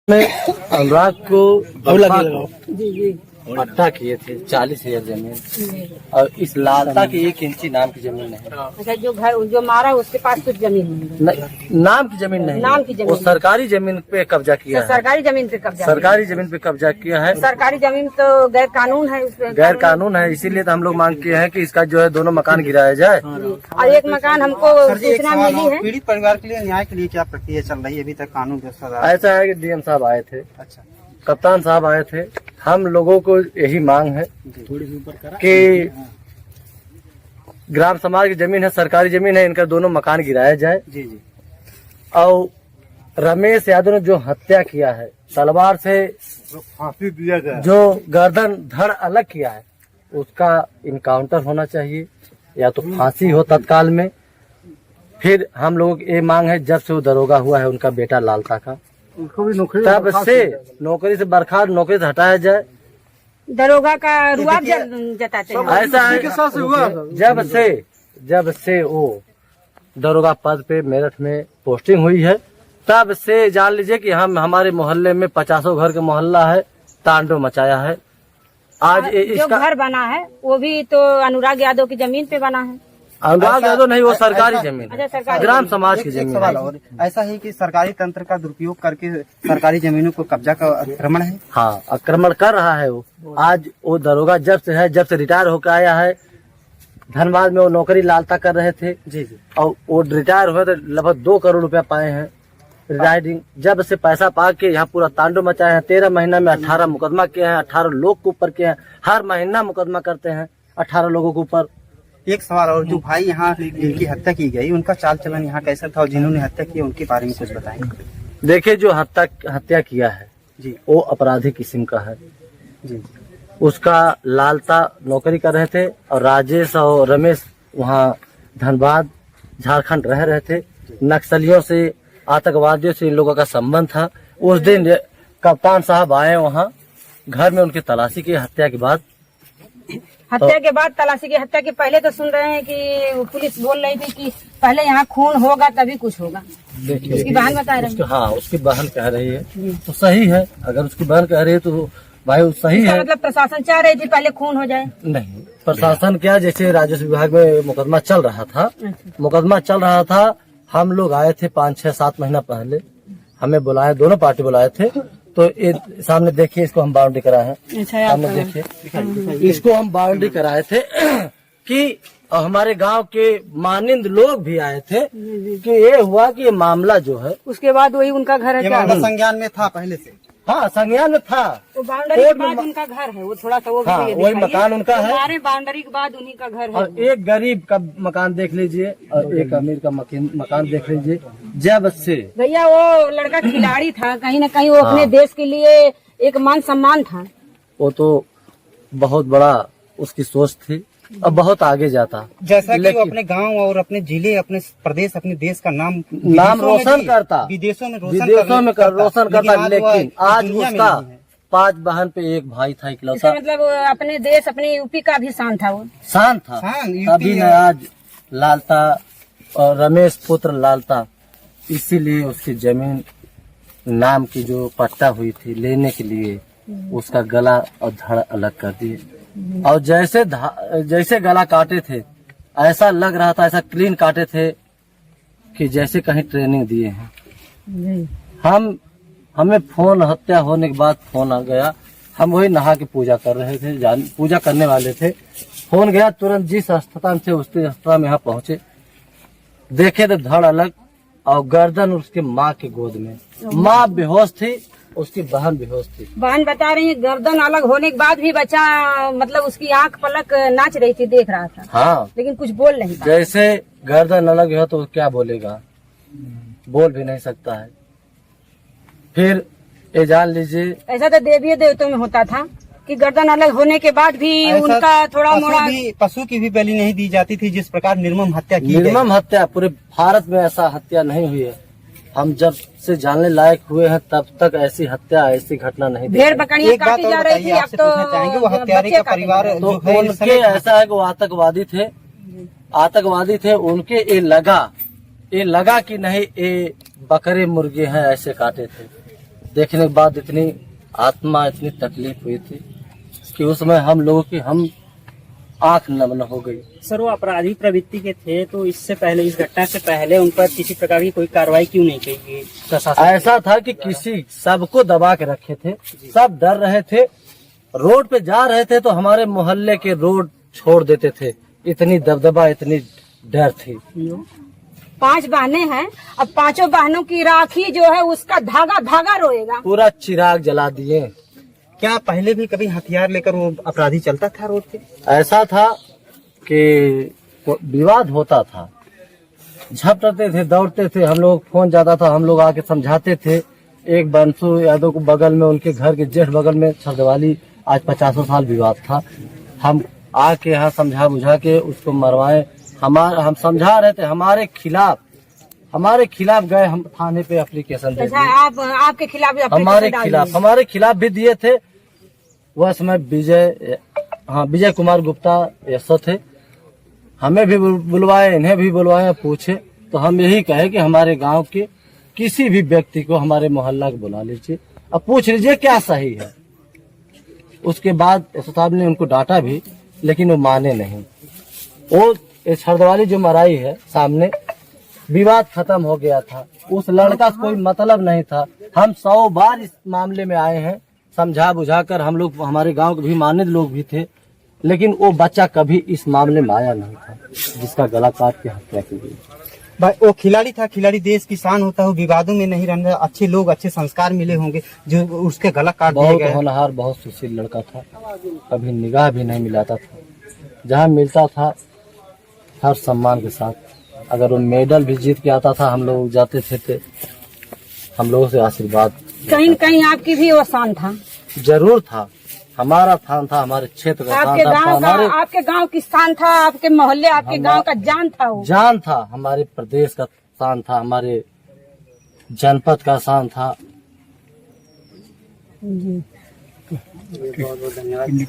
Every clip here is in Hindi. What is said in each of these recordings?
अनुराग को पट्टा किए थे 40,000 जमीन, और इस लालता की 1 इंची नाम की जमीन नहीं। अच्छा, जो मारा उसके पास कुछ जमीन नहीं, नाम की जमीन नहीं, नाम की जमीन, वो सरकारी जमीन पे कब्जा किया है। सरकारी जमीन पे कब्जा, सरकारी जमीन पे कब्जा किया है। सरकारी जमीन तो गैर कानून है, गैर कानून है। इसीलिए तो हम लोग मांग किए हैं कि इसका जो है दोनों मकान गिराया जाए। और एक मकान हमको सूचना मिली है। पीड़ित परिवार के लिए न्याय के लिए क्या प्रक्रिया चल रही है अभी तक? कानून व्यवस्था ऐसा है कि डीएम साहब आए थे, अच्छा, कप्तान साहब आए थे। हम लोगों को यही मांग है कि ग्राम समाज की जमीन है, सरकारी जमीन है, इनका दोनों मकान गिराया जाए। जी जी। और रमेश यादव ने जो हत्या किया है, तलवार से फांसी दिया जाए, जो गर्दन धड़ अलग किया है, उसका इनकाउंटर होना चाहिए या तो फांसी हो तत्काल में। फिर हम लोग ये मांग है, जब से वो दरोगा हुआ है उनका बेटा लालता का, तब से नौकरी से बर्खास्त, नौकरी से हटाया जाए। दरोगा का रुआब जताते हैं। ऐसा है, जब से वो दरोगा पद पे मेरठ में पोस्टिंग हुई है, तब से जान लीजिए कि हमारे मोहल्ले में 50 घर का मोहल्ला है, तांडव मचाया है। आज जो इसका घर बना है वो भी तो अनुराग यादव की जमीन पे बना है। अनुराग यादव नहीं, वो सरकारी जमीन है, अच्छा, सरकारी ग्राम समाज की एक जमीन सवाल है। और, ऐसा है कि सरकारी तंत्र का दुरुपयोग करके सरकारी जमीनों को कब्जा का अतिक्रमण है। हाँ, आक्रमण कर रहा है वो। आज वो दरोगा जब से रिटायर होकर आया है, धनबाद में वो नौकरी लालता कर रहे थे। जी जी। और वो रिटायर हुए तो लगभग 2 करोड़ रुपया पाए हैं रिटायरिंग। जब से पैसा पा के यहाँ पूरा तांडव मचाए हैं। 13 महीना में 18 मुकदमा किए हैं, 18 लोग के ऊपर किए हैं। हर महीना मुकदमा करते हैं 18 लोगों के ऊपर। एक सवाल और, जो भाई यहाँ जिनकी हत्या की गई, उनका चाल चलन यहाँ कैसा था, और जिन्होंने हत्या की उनके बारे में कुछ बताएंगे? देखिए, जो हत्या किया है जी, वो अपराधी किस्म का है। जी, उसका लालता नौकरी कर रहे थे, और राजेश और रमेश वहाँ धनबाद झारखंड रह रहे थे। नक्सलियों से, आतंकवादियों से इन लोगों का संबंध था। उस दिन कप्तान साहब आए वहाँ घर में, उनकी तलाशी की हत्या के बाद। हत्या के बाद तलाशी की, हत्या के पहले तो सुन रहे हैं कि पुलिस बोल रही थी कि पहले यहाँ खून होगा तभी कुछ होगा। उसकी बहन बता रही है। हाँ, उसकी बहन कह रही है तो सही है। अगर उसकी बहन कह रही है तो भाई वो सही है। मतलब प्रशासन चाह रही थी पहले खून हो जाए। नहीं, प्रशासन क्या, जैसे राजस्व विभाग में मुकदमा चल रहा था, हम लोग आए थे 5, 6, 7 महीना पहले। हमें बुलाए, दोनों पार्टी बुलाए थे। तो ये सामने देखिए, इसको हम बाउंड्री कराए हैं। सामने देखिए, इसको हम बाउंड्री कराए थे कि हमारे गांव के मानिंद लोग भी आए थे कि ये हुआ कि ये मामला जो है, उसके बाद वही उनका घर है। ये क्या मामला संज्ञान में था पहले से? हाँ, संज्ञान में था। वो बाउंड्री के बाद उनका घर है, वो थोड़ा सा वो हाँ, वही मकान उनका है। हमारे बाउंड्री के बाद उन्हीं का घर है। और एक गरीब का मकान देख लीजिए और एक अमीर का मकान देख लीजिए। जब से भैया वो लड़का खिलाड़ी था, कहीं न कहीं वो अपने देश के लिए एक मान सम्मान था। वो तो बहुत बड़ा उसकी सोच थी और बहुत आगे जाता। जैसा कि वो अपने गांव और अपने जिले, अपने प्रदेश, अपने देश का नाम रोशन करता, विदेशों में रोशन करता। लेकिन आज उसका 5 बहन पे 1 भाई था इकलौता। मतलब अपने देश, अपने यूपी का भी शान था। वो शान था। अभी न आज लालता और रमेश पुत्र लालता, इसीलिए उसकी जमीन नाम की जो पट्टा हुई थी लेने के लिए उसका गला और धड़ अलग कर दिए। और जैसे गला काटे थे, ऐसा लग रहा था, ऐसा क्लीन काटे थे कि जैसे कहीं ट्रेनिंग दिए हैं। हमें फोन, हत्या होने के बाद फोन आ गया। हम वही नहा के पूजा कर रहे थे, पूजा करने वाले थे। फोन गया, तुरंत जिस अस्पताल से उस अस्पताल में यहाँ पहुंचे, देखे तो धड़ अलग और गर्दन उसके माँ की गोद में। माँ बेहोश थी, उसकी बहन बेहोश थी। बहन बता रही है गर्दन अलग होने के बाद भी बच्चा, मतलब उसकी आंख पलक नाच रही थी, देख रहा था। हाँ, लेकिन कुछ बोल नहीं था। जैसे गर्दन अलग हो तो क्या बोलेगा, बोल भी नहीं सकता है। फिर ये जान लीजिए, ऐसा तो देवी देवताओं में होता था कि गर्दन अलग होने के बाद भी उनका थोड़ा मोड़ा, पशु की भी बलि नहीं दी जाती थी, जिस प्रकार निर्मम हत्या की। निर्मम हत्या पूरे भारत में ऐसा हत्या नहीं हुई है। हम जब से जानने लायक हुए हैं तब तक ऐसी हत्या, ऐसी घटना नहीं। भेड़ बकरियां काटी जा रही थी। अब तो वो हत्यारे का परिवार तो उनके ऐसा है कि वो आतंकवादी थे। उनके ये लगा कि नहीं, ये बकरे मुर्गे हैं, ऐसे काटे थे। देखने के बाद इतनी आत्मा इतनी तकलीफ हुई थी कि उसमें हम लोगों की हम आंख नम हो गई। सर वो अपराधी प्रवृत्ति के थे, तो इससे पहले, इस घटना से पहले उन पर किसी प्रकार की कोई कार्रवाई क्यों नहीं की गई प्रशासन? ऐसा था कि किसी सबको दबा के रखे थे, सब डर रहे थे। रोड पे जा रहे थे तो हमारे मोहल्ले के रोड छोड़ देते थे, इतनी दबदबा इतनी डर थी। 5 बहनें हैं, अब 5 बहनों की राखी जो है उसका धागा धागा रोएगा। पूरा चिराग जला दिए। क्या पहले भी कभी हथियार लेकर वो अपराधी चलता था रोड पे? ऐसा था कि विवाद होता था, झपटते थे, दौड़ते थे, हम लोग फोन जाता था, हम लोग आके समझाते थे। एक बंसू यादव को बगल में, उनके घर के जेठ बगल में छरदवाली आज 50 साल विवाद था। हम आके यहाँ समझा बुझा के उसको मरवाए। हम समझा रहे थे, हमारे खिलाफ गए, हम थाने पे एप्लीकेशन दे दिए। आपके खिलाफ भी हमारे खिलाफ भी दिए थे। वह समय विजय कुमार गुप्ता ऐसा थे, हमें भी बुलवाए, इन्हें भी बुलवाए, पूछे तो हम यही कहे कि हमारे गांव के किसी भी व्यक्ति को, हमारे मोहल्ला को बुला लीजिए, अब पूछ लीजिए क्या सही है। उसके बाद एसओ साहब ने उनको डांटा भी, लेकिन वो माने नहीं। वो छरदवाली जो मराई है सामने, विवाद खत्म हो गया था, उस लड़का से कोई मतलब नहीं था। हम 100 बार इस मामले में आए हैं, समझा बुझाकर हम लोग, हमारे गांव के भी मानित लोग भी थे, लेकिन वो बच्चा कभी इस मामले में आया नहीं था जिसका गला काट के हत्या की गई। भाई वो खिलाड़ी था, खिलाड़ी देश की शान होता है, विवादों में नहीं रहना, अच्छे लोग, अच्छे संस्कार मिले होंगे जो उसके गला काट दिए बहुत गए। होनहार, बहुत सुशील लड़का था, कभी निगाह भी नहीं मिलाता था, जहाँ मिलता था हर सम्मान के साथ। अगर वो मेडल भी जीत के आता था, हम लोग जाते थे, हम लोगों से आशीर्वाद। कहीं न कहीं आपकी भी वो शान था। जरूर था, हमारा थान था, हमारे क्षेत्र का आपके थान था, आपके गांव की शान था, आपके मोहल्ले, आपके गांव का जान था, वो जान था, हमारे प्रदेश का शान था, हमारे जनपद का शान था।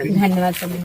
धन्यवाद।